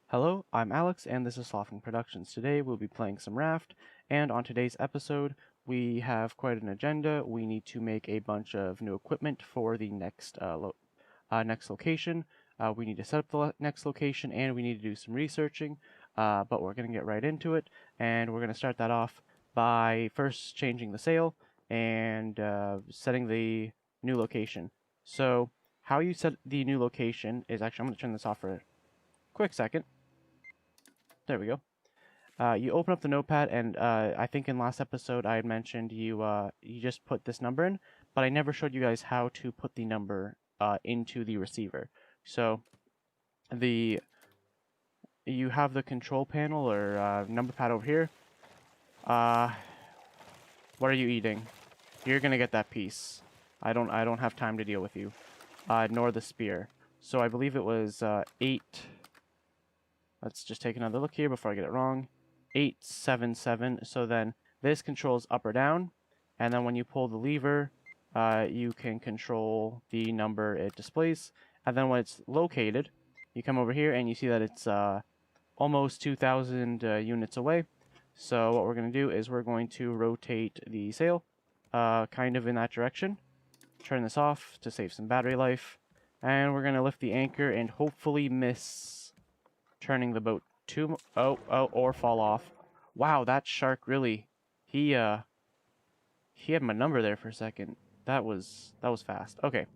Hello, I'm Alex, and this is Slothling Productions. Today we'll be playing some Raft, and on today's episode, we have quite an agenda. We need to make a bunch of new equipment for the next location. We need to set up the next location, and we need to do some researching. But we're going to get right into it, and we're going to start that off by first changing the sail and setting the new location. So, how you set the new location is actually, I'm going to turn this off for a quick second. There we go. You open up the notepad, and I think in last episode I had mentioned you just put this number in, but I never showed you guys how to put the number into the receiver. So you have the control panel or number pad over here. What are you eating? You're gonna get that piece. I don't have time to deal with you. Nor the spear. So I believe it was 8. Let's just take another look here before I get it wrong. 877. So then this controls up or down, and then when you pull the lever, you can control the number it displays. And then when it's located, you come over here and you see that it's almost 2,000 units away. So what we're going to do is we're going to rotate the sail kind of in that direction. Turn this off to save some battery life. And we're going to lift the anchor and hopefully miss turning the boat or fall off. Wow, that shark really, he had my number there for a second. That was fast. Okay.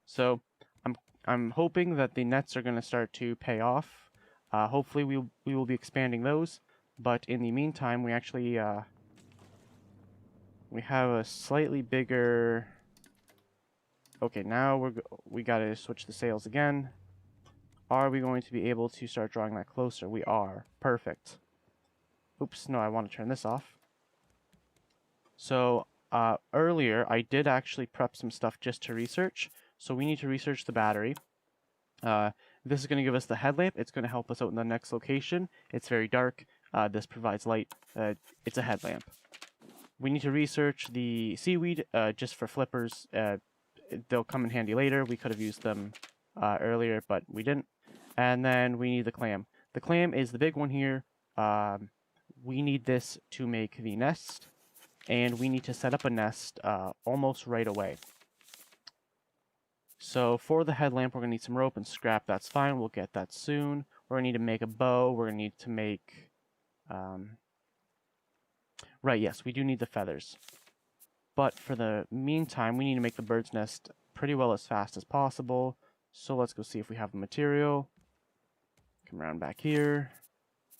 So I'm hoping that the nets are going to start to pay off. Hopefully we will be expanding those, but in the meantime we actually we have a slightly bigger. Okay, now we got to switch the sails again. Are we going to be able to start drawing that closer? We are. Perfect. Oops, no, I want to turn this off. So, earlier, I did actually prep some stuff just to research. So we need to research the battery. This is going to give us the headlamp. It's going to help us out in the next location. It's very dark. This provides light. It's a headlamp. We need to research the seaweed just for flippers. They'll come in handy later. We could have used them earlier, but we didn't. And then we need the clam. The clam is the big one here. We need this to make the nest, and we need to set up a nest almost right away. So for the headlamp, we're going to need some rope and scrap. That's fine. We'll get that soon. We're going to need to make a bow. We're going to need to make... Right, yes, we do need the feathers. But for the meantime, we need to make the bird's nest pretty well as fast as possible. So let's go see if we have the material. Come around back here.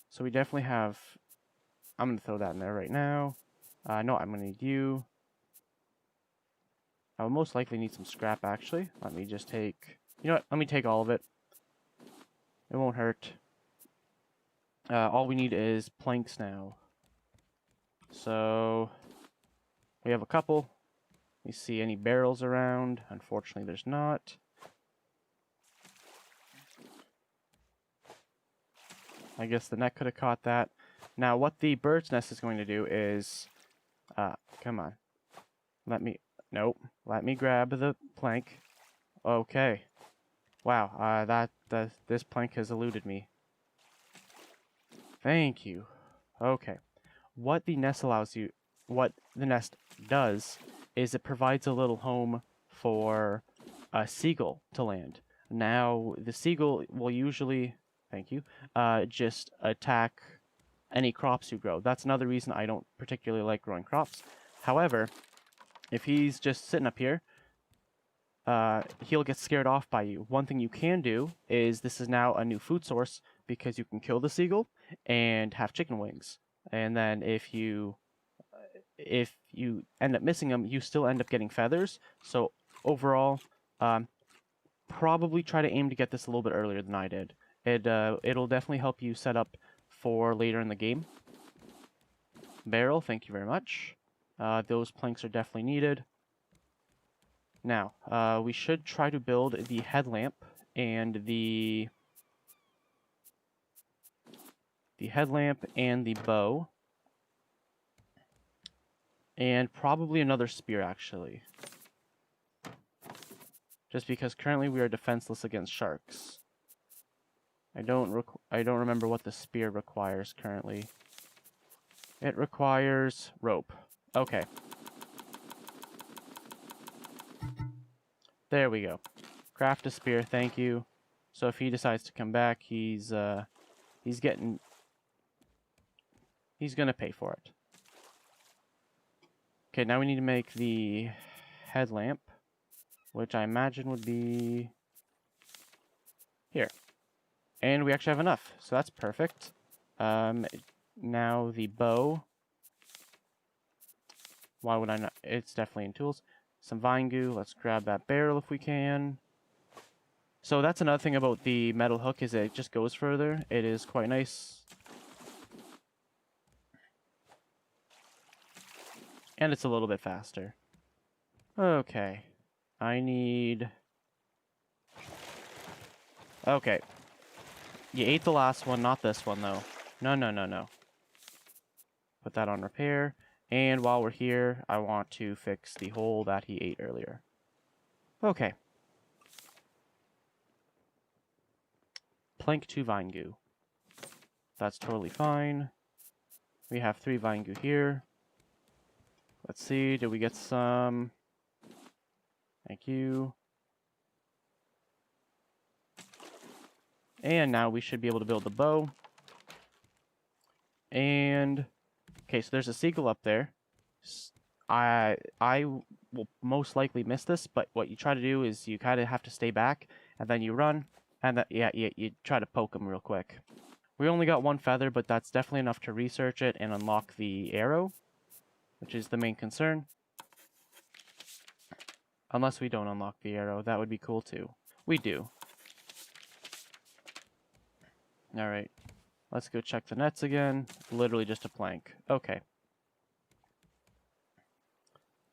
So we definitely have... I'm going to throw that in there right now. No, I'm going to need you. I will most likely need some scrap, actually. Let me just take... You know what? Let me take all of it. It won't hurt. All we need is planks now. So... we have a couple. We see any barrels around. Unfortunately, there's not. I guess the net could have caught that. Now, what the bird's nest is going to do is... come on. Nope. Let me grab the plank. Okay. Wow, this plank has eluded me. Thank you. Okay. What the nest does is it provides a little home for a seagull to land. Now, the seagull will usually... Thank you. Just attack any crops you grow. That's another reason I don't particularly like growing crops. However, if he's just sitting up here, he'll get scared off by you. One thing you can do is this is now a new food source because you can kill the seagull and have chicken wings. And then if you end up missing them, you still end up getting feathers. So overall, probably try to aim to get this a little bit earlier than I did. It'll definitely help you set up for later in the game. Barrel, thank you very much. Those planks are definitely needed. Now, we should try to build the headlamp and the bow. And probably another spear, actually. Just because currently we are defenseless against sharks. I don't remember what the spear requires currently. It requires rope. Okay. There we go. Craft a spear, thank you. So if he decides to come back, he's gonna pay for it. Okay, now we need to make the headlamp, which I imagine would be here. And we actually have enough, so that's perfect. Now the bow. Why would I not? It's definitely in tools. Some vine goo. Let's grab that barrel if we can. So that's another thing about the metal hook, is it just goes further. It is quite nice. And it's a little bit faster. Okay. I need... Okay. You ate the last one, not this one, though. No, no, no, no. Put that on repair. And while we're here, I want to fix the hole that he ate earlier. Okay. Plank 2 vine goo. That's totally fine. We have 3 vine goo here. Let's see, did we get some? Thank you. And now we should be able to build the bow. And okay, so there's a seagull up there. I will most likely miss this, but what you try to do is you kind of have to stay back, and then you run, and you try to poke him real quick. We only got 1 feather, but that's definitely enough to research it and unlock the arrow, which is the main concern. Unless we don't unlock the arrow, that would be cool too. We do. Alright, let's go check the nets again. Literally just a plank. Okay.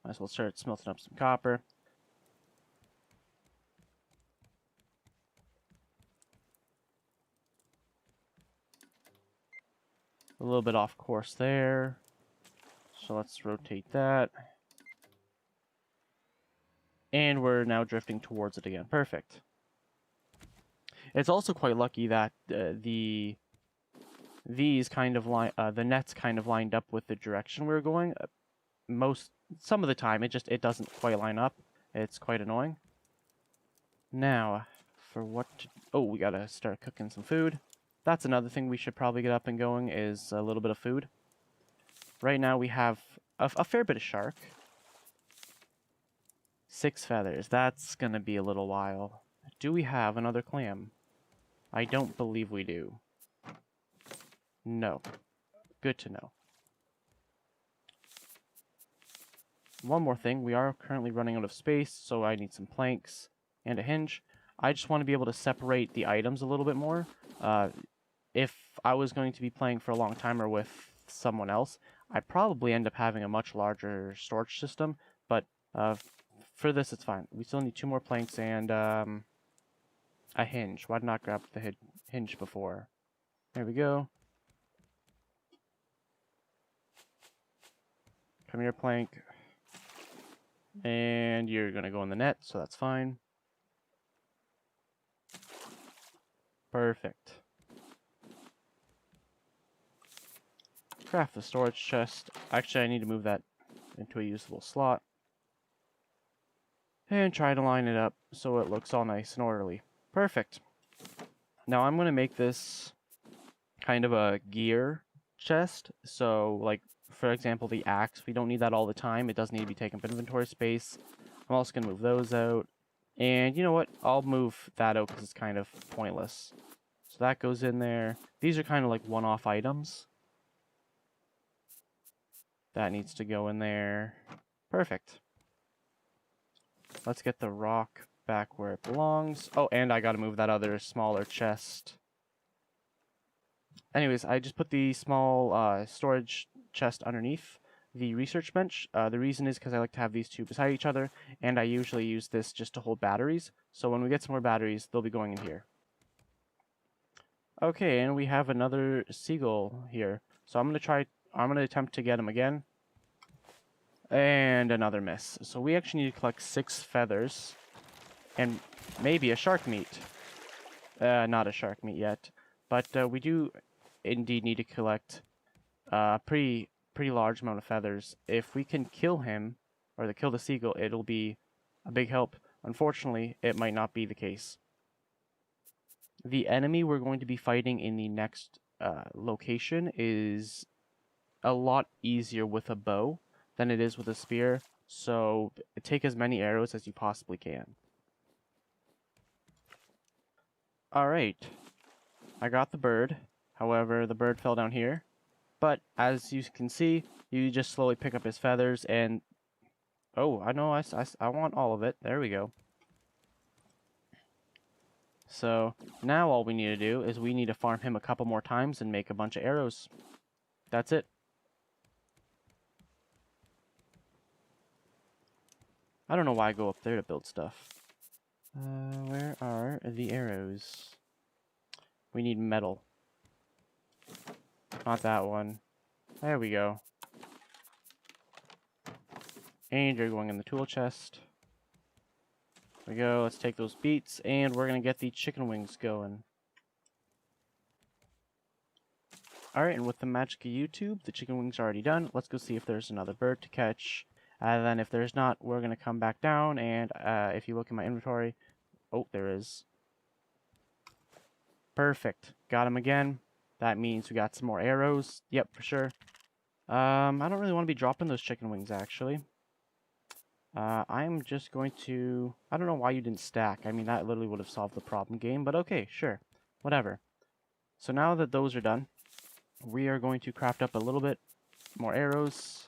Might as well start smelting up some copper. A little bit off course there. So let's rotate that. And we're now drifting towards it again. Perfect. It's also quite lucky that the nets kind of lined up with the direction we were going. Some of the time it doesn't quite line up. It's quite annoying. Now, we gotta start cooking some food. That's another thing we should probably get up and going, is a little bit of food. Right now we have a fair bit of shark. 6 feathers. That's gonna be a little while. Do we have another clam? I don't believe we do. No. Good to know. One more thing, we are currently running out of space, so I need some planks and a hinge. I just want to be able to separate the items a little bit more. If I was going to be playing for a long time or with someone else, I'd probably end up having a much larger storage system, but for this it's fine. We still need 2 more planks and a hinge. Why not grab the hinge before? There we go. Come here, plank. And you're going to go in the net, so that's fine. Perfect. Craft the storage chest. Actually, I need to move that into a usable slot. And try to line it up so it looks all nice and orderly. Perfect. Now I'm going to make this kind of a gear chest. So, like, for example, the axe. We don't need that all the time. It does need to be taking up inventory space. I'm also going to move those out. And you know what? I'll move that out because it's kind of pointless. So that goes in there. These are kind of like one-off items. That needs to go in there. Perfect. Let's get the rock back where it belongs. Oh, and I gotta move that other smaller chest. Anyways, I just put the small storage chest underneath the research bench. The reason is because I like to have these 2 beside each other, and I usually use this just to hold batteries. So when we get some more batteries, they'll be going in here. Okay, and we have another seagull here. So I'm gonna attempt to get him again. And another miss. So we actually need to collect 6 feathers. And maybe a shark meat. Not a shark meat yet, but we do indeed need to collect a pretty large amount of feathers. If we can kill him, or kill the seagull, it'll be a big help. Unfortunately, it might not be the case. The enemy we're going to be fighting in the next location is a lot easier with a bow than it is with a spear, so take as many arrows as you possibly can. Alright, I got the bird. However, the bird fell down here. But as you can see, you just slowly pick up his feathers and... Oh, I know, I want all of it. There we go. So, now all we need to do is we need to farm him a couple more times and make a bunch of arrows. That's it. I don't know why I go up there to build stuff. Where are the arrows? We need metal. Not that one. There we go. And you're going in the tool chest. There we go. Let's take those beets, and we're going to get the chicken wings going. Alright, and with the magic of YouTube, the chicken wings are already done. Let's go see if there's another bird to catch. And then if there's not, we're going to come back down, and if you look in my inventory... Oh, there is. Perfect. Got him again. That means we got some more arrows. Yep, for sure. I don't really want to be dropping those chicken wings, actually. I'm just going to... I don't know why you didn't stack. I mean, that literally would have solved the problem game, but okay, sure. Whatever. So now that those are done, we are going to craft up a little bit more arrows.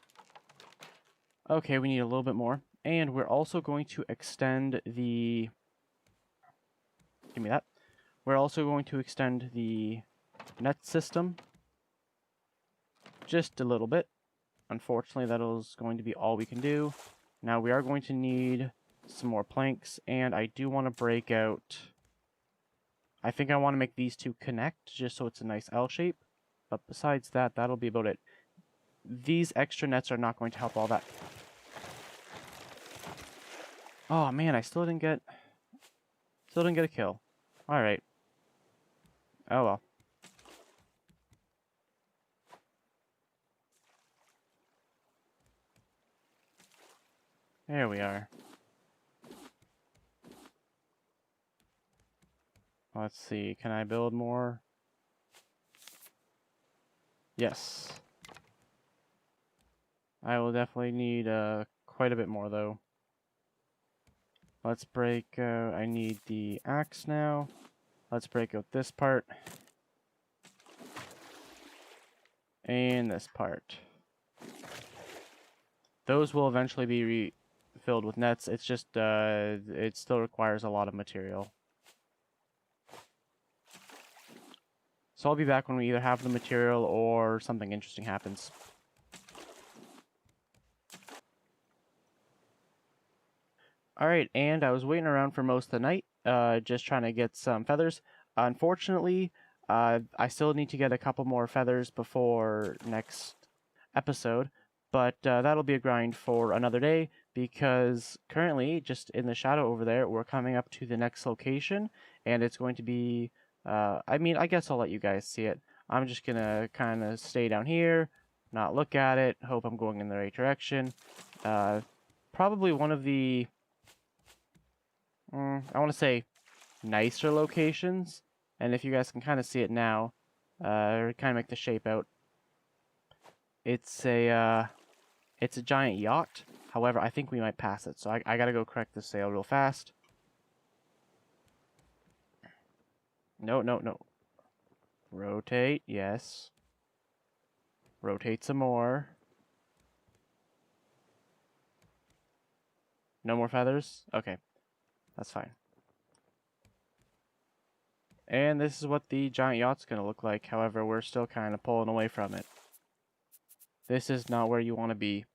Okay, we need a little bit more. And we're also going to extend the... Give me that. We're also going to extend the net system just a little bit. Unfortunately, that is going to be all we can do. Now, we are going to need some more planks, and I do want to break out... I think I want to make these two connect, just so it's a nice L shape. But besides that, that'll be about it. These extra nets are not going to help all that. Oh, man, I still didn't get a kill. Alright. Oh, well. There we are. Let's see, can I build more? Yes. I will definitely need quite a bit more, though. Let's break out... I need the axe now. Let's break out this part. And this part. Those will eventually be filled with nets. It's just, it still requires a lot of material. So I'll be back when we either have the material or something interesting happens. Alright, and I was waiting around for most of the night, just trying to get some feathers. Unfortunately, I still need to get a couple more feathers before next episode, but that'll be a grind for another day, because currently, just in the shadow over there, we're coming up to the next location, and it's going to be, I mean, I guess I'll let you guys see it. I'm just gonna kind of stay down here, not look at it, hope I'm going in the right direction. Probably one of the... I want to say nicer locations, and if you guys can kind of see it now, kind of make the shape out. It's a giant yacht. However, I think we might pass it, so I gotta go correct the sail real fast. No. Rotate, yes. Rotate some more. No more feathers? Okay. That's fine. And this is what the giant yacht's going to look like. However, we're still kind of pulling away from it. This is not where you want to be.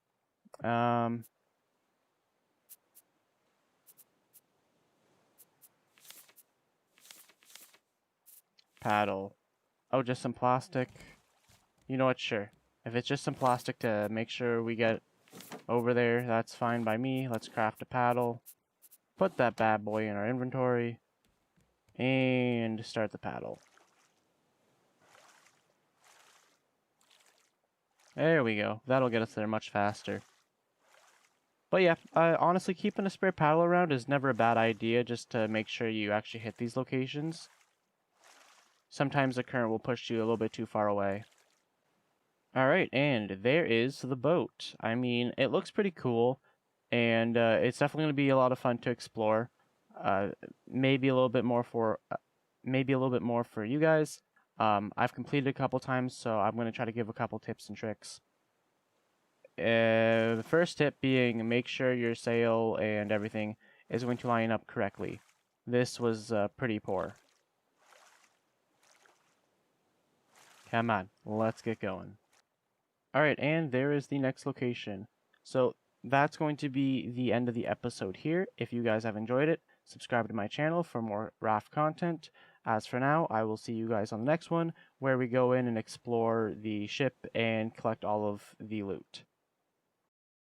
Paddle. Oh, just some plastic. You know what? Sure. If it's just some plastic to make sure we get over there, that's fine by me. Let's craft a paddle. Put that bad boy in our inventory. And start the paddle. There we go. That'll get us there much faster. But yeah, honestly, keeping a spare paddle around is never a bad idea, just to make sure you actually hit these locations. Sometimes the current will push you a little bit too far away. Alright, and there is the boat. I mean, it looks pretty cool, and it's definitely going to be a lot of fun to explore. Maybe a little bit more for you guys. I've completed a couple times, so I'm going to try to give a couple tips and tricks. The first tip being make sure your sail and everything is going to line up correctly. This was pretty poor. Come on, let's get going. Alright, and there is the next location. So that's going to be the end of the episode here. If you guys have enjoyed it, subscribe to my channel for more raft content. As for now, I will see you guys on the next one, where we go in and explore the ship and collect all of the loot.